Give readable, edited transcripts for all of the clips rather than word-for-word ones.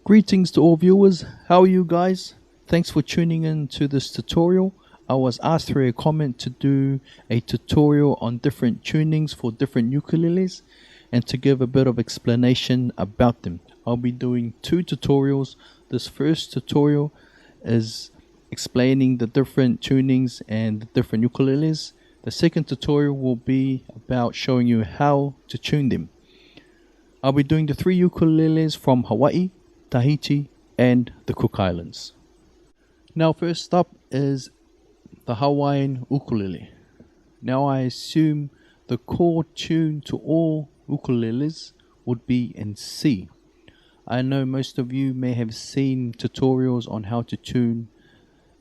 Greetings to all viewers, how are you guys? Thanks for tuning in to this tutorial. I was asked through a comment to do a tutorial on different tunings for different ukuleles and to give a bit of explanation about them. I'll be doing two tutorials. This first tutorial is explaining the different tunings and the different ukuleles. The second tutorial will be about showing you how to tune them. I'll be doing the three ukuleles from Hawaii, Tahiti and the Cook Islands. Now first up is the Hawaiian ukulele. Now I assume the chord tune to all ukuleles would be in C. I know most of you may have seen tutorials on how to tune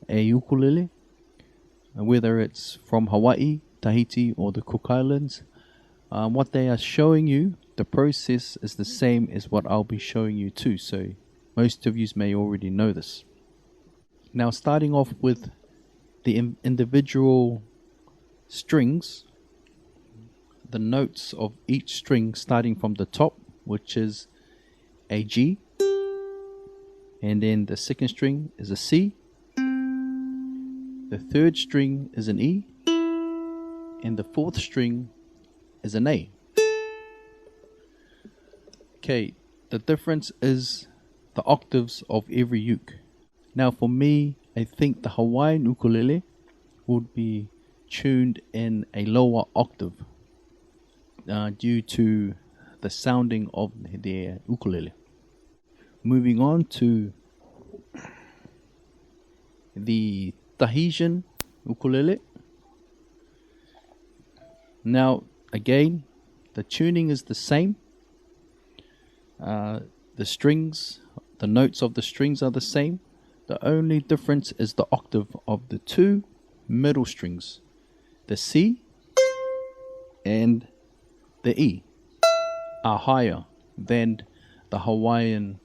a ukulele, whether it's from Hawaii, Tahiti or the Cook Islands. What they are showing you, the process is the same as what I'll be showing you too, so most of you may already know this. Now starting off with the individual strings, the notes of each string starting from the top, which is a G, and then the second string is a C, the third string is an E, and the fourth string is an A. Okay, the difference is the octaves of every uke. Now for me, I think the Hawaiian ukulele would be tuned in a lower octave due to the sounding of their ukulele. Moving on to the Tahitian ukulele. Now again, the tuning is the same. The strings, the notes of the strings are the same. The only difference is the octave of the two middle strings, the C and the E are higher than the Hawaiian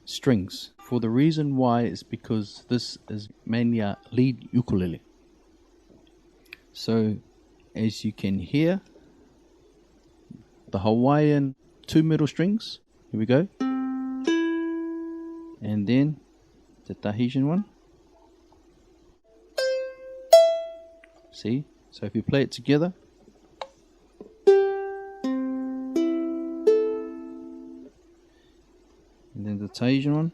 strings. For the reason why is because this is mainly a lead ukulele. So as you can hear, the Hawaiian two middle strings, here we go, and then the Tahitian one. See, so if you play it together, and then the Tahitian one.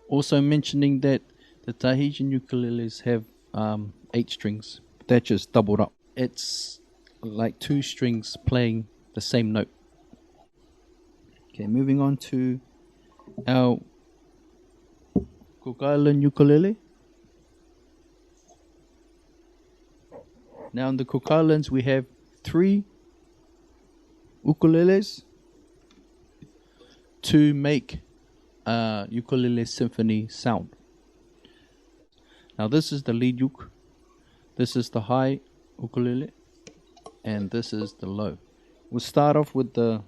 Also mentioning that the Tahitian ukuleles have 8 strings. They're just doubled up. It's like 2 strings playing the same note. Okay, moving on to our Cook Island ukulele. Now in the Cook Islands we have 3 ukuleles to make a ukulele symphony sound. Now this is the lead uke, this is the high ukulele, and this is the low. We'll start off with the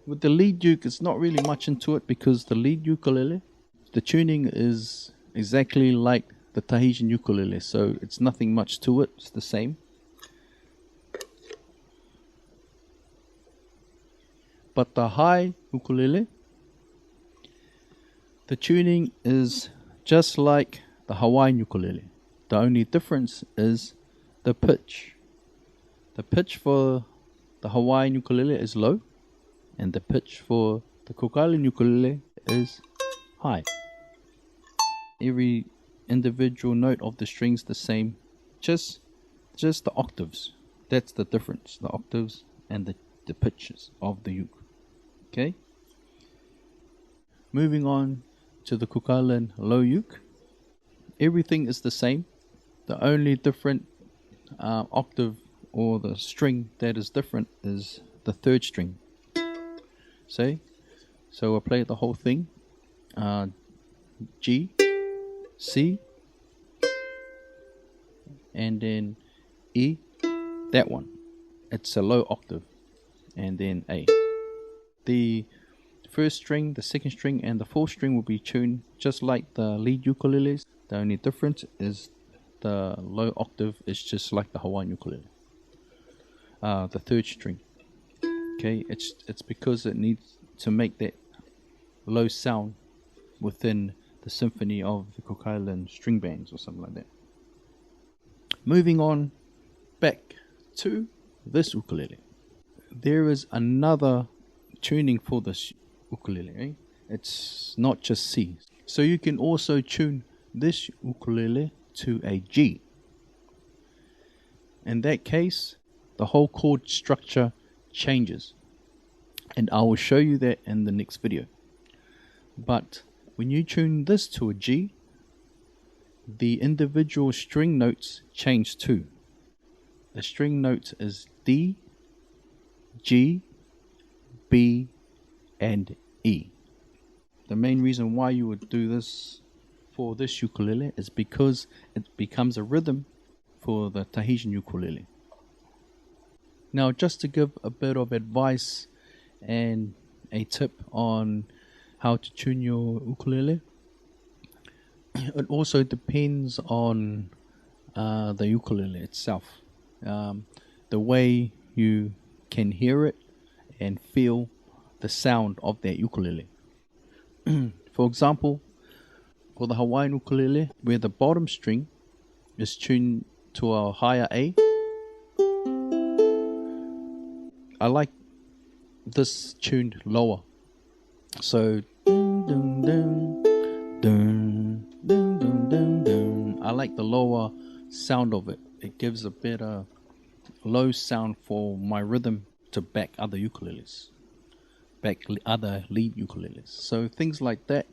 lead uke. It's not really much into it because the lead ukulele, the tuning is exactly like the Tahitian ukulele, so it's nothing much to it, it's the same. But the high ukulele, the tuning is just like the Hawaiian ukulele. The only difference is the pitch. The pitch for the Hawaiian ukulele is low, and the pitch for the Cook Island ukulele is high. Every individual note of the strings the same, just the octaves. That's the difference, the octaves and the pitches of the uke. Okay. Moving on to the Cook Island low uke. Everything is the same. The only different octave or the string that is different is the third string. See? So we'll play the whole thing. G, C, and then E, that one. It's a low octave. And then A. The first string, the second string, and the fourth string will be tuned just like the lead ukuleles. The only difference is the low octave is just like the Hawaiian ukulele. The third string. Okay, it's because it needs to make that low sound within the symphony of the Hawaiian string bands or something like that. Moving on back to this ukulele. There is another tuning for this ukulele. Eh? It's not just C. So you can also tune this ukulele to a G. In that case, the whole chord structure changes. And I will show you that in the next video. But when you tune this to a G, the individual string notes change too. The string notes is D, G, B, and E. The main reason why you would do this for this ukulele is because it becomes a rhythm for the Tahitian ukulele. Now, just to give a bit of advice and a tip on how to tune your ukulele, it also depends on the ukulele itself, the way you can hear it and feel the sound of that ukulele. For example, for the Hawaiian ukulele, where the bottom string is tuned to a higher A, I like this tuned lower. So dun, dun, dun, dun, dun, dun, dun. I like the lower sound of it. It gives a better low sound for my rhythm to back other ukuleles, back other lead ukuleles. So things like that,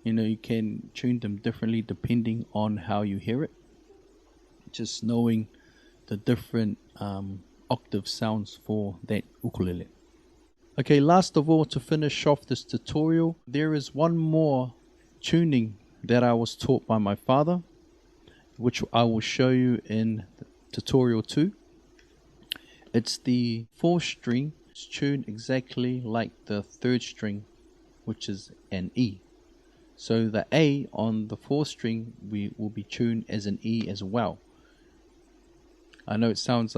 you can tune them differently depending on how you hear it. Just knowing the different octave sounds for that ukulele. Okay, last of all, to finish off this tutorial, there is one more tuning that I was taught by my father, which I will show you in tutorial 2. It's the 4th string. It's tuned exactly like the 3rd string, which is an E. So the A on the 4th string will be tuned as an E as well. I know it sounds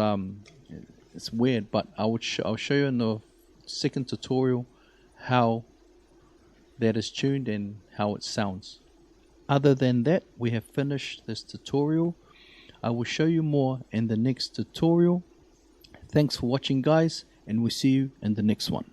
it's weird, but I'll show you in the second tutorial how that is tuned and how it sounds. Other than that, we have finished this tutorial. I will show you more in the next tutorial. Thanks for watching, guys, and we'll see you in the next one.